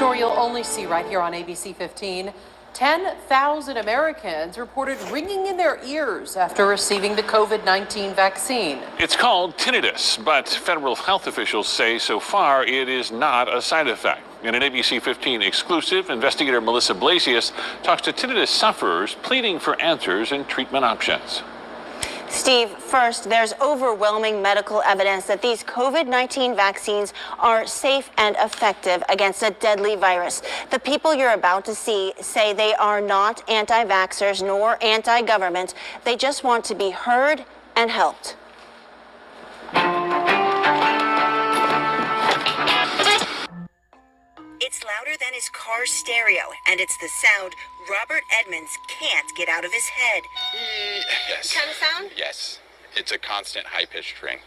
story you'll only see right here on ABC 15. 10,000 Americans reported ringing in their ears after receiving the COVID-19 vaccine. It's called tinnitus, but federal health officials say so far it is not a side effect. In an ABC 15 exclusive, investigator Melissa Blasius talks to tinnitus sufferers pleading for answers and treatment options. Steve, first, there's overwhelming medical evidence that these COVID-19 vaccines are safe and effective against a deadly virus. The people you're about to see say they are not anti-vaxxers nor anti-government. They just want to be heard and helped. It's louder than his car stereo, and it's the sound Robert Edmonds can't get out of his head. Yes. Kind of sound? Yes. It's a constant high-pitched ring.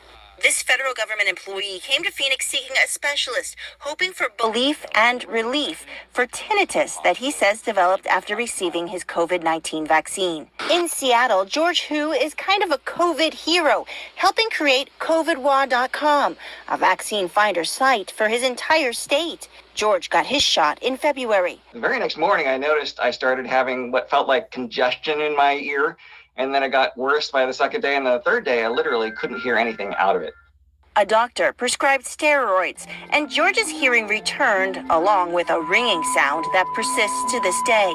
This federal government employee came to Phoenix seeking a specialist, hoping for belief and relief for tinnitus that he says developed after receiving his COVID-19 vaccine. In Seattle, George Hu is kind of a COVID hero, helping create COVIDWA.com, a vaccine finder site for his entire state. George got his shot in February. The very next morning, I noticed I started having what felt like congestion in my ear. And then it got worse by the second day. And the third day, I literally couldn't hear anything out of it. A doctor prescribed steroids, and George's hearing returned, along with a ringing sound that persists to this day.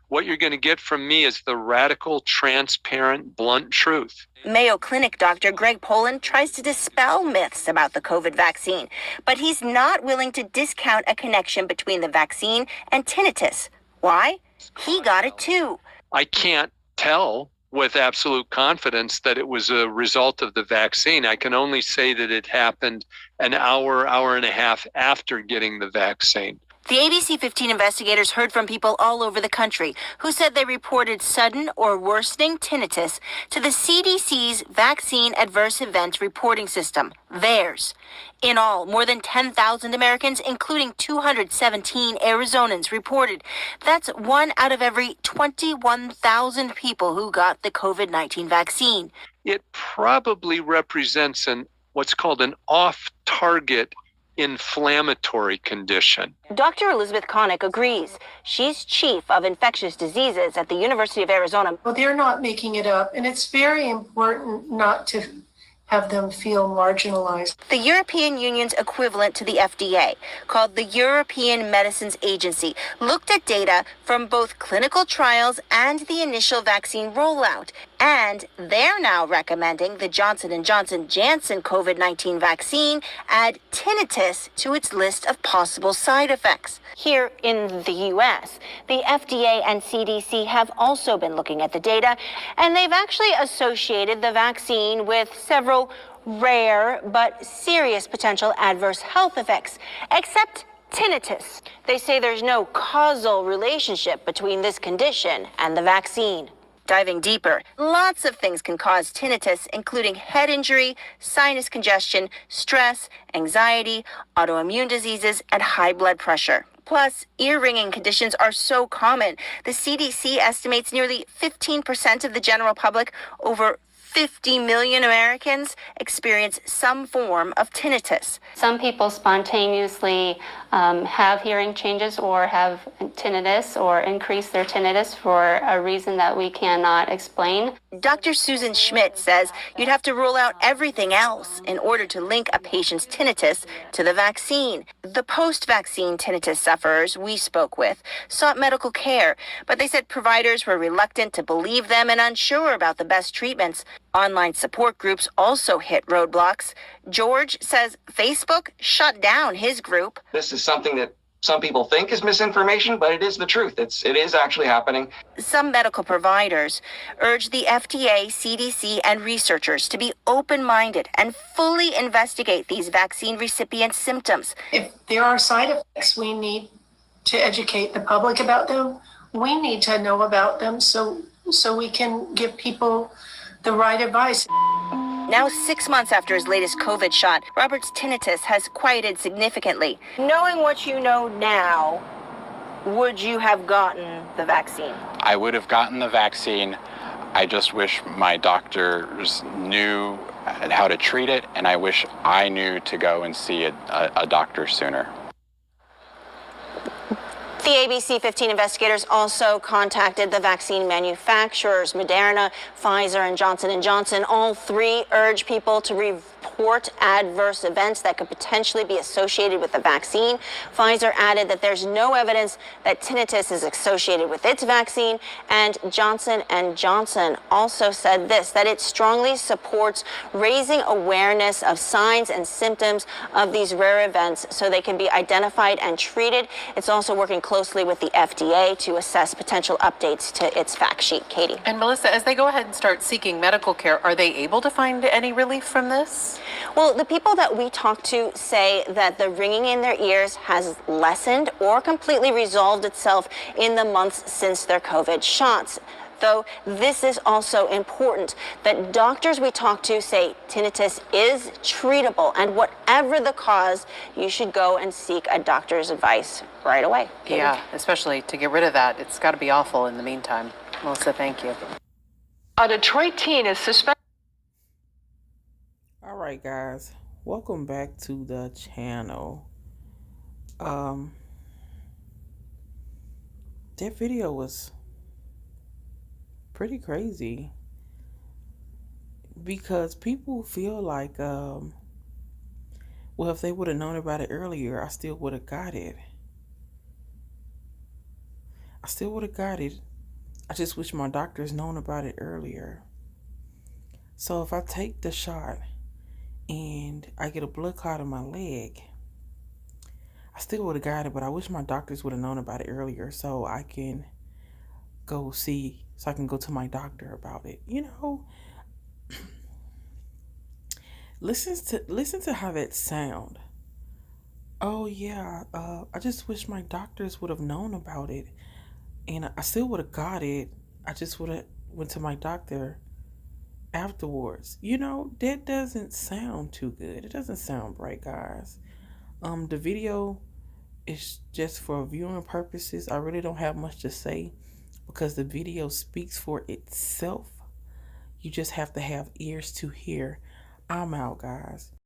What you're going to get from me is the radical, transparent, blunt truth. Mayo Clinic Dr. Greg Poland tries to dispel myths about the COVID vaccine, but he's not willing to discount a connection between the vaccine and tinnitus. Why? He got it too. I can't tell with absolute confidence that it was a result of the vaccine. I can only say that it happened an hour and a half after getting the vaccine. The ABC 15 investigators heard from people all over the country who said they reported sudden or worsening tinnitus to the CDC's Vaccine Adverse Event Reporting System, VAERS. In all, more than 10,000 Americans, including 217 Arizonans, reported. That's 1 out of every 21,000 people who got the COVID-19 vaccine. It probably represents what's called an off-target inflammatory condition. Dr. Elizabeth Connick agrees. She's chief of infectious diseases at the University of Arizona. Well, they're not making it up, and it's very important not to have them feel marginalized. The European Union's equivalent to the FDA, called the European Medicines Agency, looked at data from both clinical trials and the initial vaccine rollout. And they're now recommending the Johnson & Johnson Janssen COVID-19 vaccine add tinnitus to its list of possible side effects. Here in the U.S., the FDA and CDC have also been looking at the data, and they've actually associated the vaccine with several rare but serious potential adverse health effects, except tinnitus. They say there's no causal relationship between this condition and the vaccine. Diving deeper, lots of things can cause tinnitus, including head injury, sinus congestion, stress, anxiety, autoimmune diseases, and high blood pressure. Plus, ear ringing conditions are so common. The CDC estimates nearly 15% of the general public, over 50 million Americans, experience some form of tinnitus. Some people spontaneously have hearing changes or have tinnitus or increase their tinnitus for a reason that we cannot explain. Dr. Susan Schmidt says you'd have to rule out everything else in order to link a patient's tinnitus to the vaccine. The post-vaccine tinnitus sufferers we spoke with sought medical care, but they said providers were reluctant to believe them and unsure about the best treatments. Online support groups also hit roadblocks. George says Facebook shut down his group. This is something that some people think is misinformation, but it is the truth. It is actually happening. Some medical providers urge the FDA, CDC, and researchers to be open-minded and fully investigate these vaccine recipients' symptoms. If there are side effects, we need to educate the public about them. We need to know about them so we can give people the right advice. Now, 6 months after his latest COVID shot, Robert's tinnitus has quieted significantly. Knowing what you know now, would you have gotten the vaccine? I would have gotten the vaccine. I just wish my doctors knew how to treat it, and I wish I knew to go and see a doctor sooner. The ABC 15 investigators also contacted the vaccine manufacturers, Moderna, Pfizer, and Johnson & Johnson. All three urge people to report adverse events that could potentially be associated with the vaccine. Pfizer added that there's no evidence that tinnitus is associated with its vaccine, and Johnson & Johnson also said this, that it strongly supports raising awareness of signs and symptoms of these rare events so they can be identified and treated. It's also working closely with the FDA to assess potential updates to its fact sheet. Katie. And Melissa, as they go ahead and start seeking medical care, are they able to find any relief from this? Well, the people that we talk to say that the ringing in their ears has lessened or completely resolved itself in the months since their COVID shots. Though this is also important, that doctors we talk to say tinnitus is treatable, and whatever the cause, you should go and seek a doctor's advice right away. Katie? Yeah, especially to get rid of that. It's got to be awful in the meantime. Melissa, thank you. A Detroit teen is suspected. All right, guys, welcome back to the channel. That video was pretty crazy because people feel like, well, if they would have known about it earlier, I still would have got it. I just wish my doctors known about it earlier. So if I take the shot and I get a blood clot in my leg, I still would have got it, but I wish my doctors would have known about it earlier so I can go to my doctor about it. You know, listen to how that sound. Oh yeah, I just wish my doctors would have known about it, and I still would have got it. I just would have went to my doctor afterwards. You know, that doesn't sound too good. It doesn't sound right, guys. The video is just for viewing purposes. I really don't have much to say because the video speaks for itself. You just have to have ears to hear. I'm out, guys.